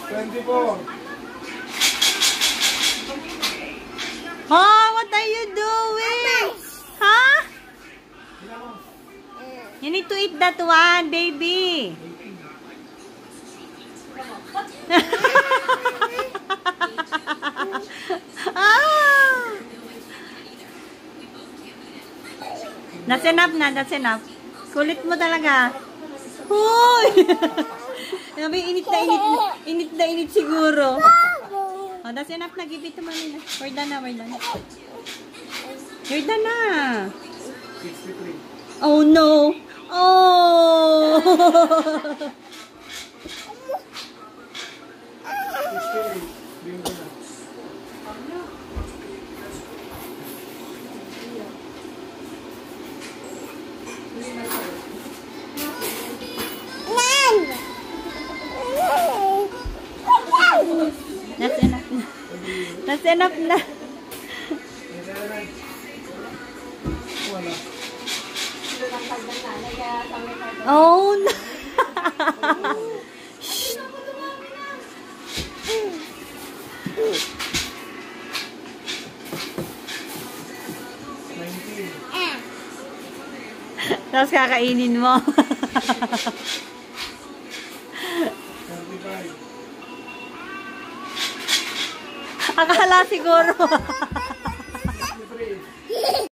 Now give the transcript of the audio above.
24. Oh, what are you doing? Huh? You need to eat that one, baby. Ah! That's enough na, that's enough. Kulit mo talaga. Hoy! Sabi, init na init siguro. Oh, that's enough na. Give it to mommy na. We're done na, we're done. You're done na. 63. Oh no. Oh! 68. Bingo na. That's enough na. That's enough na. Wala. Oh no. Tapos kakainin mo. 35. Akala siguro.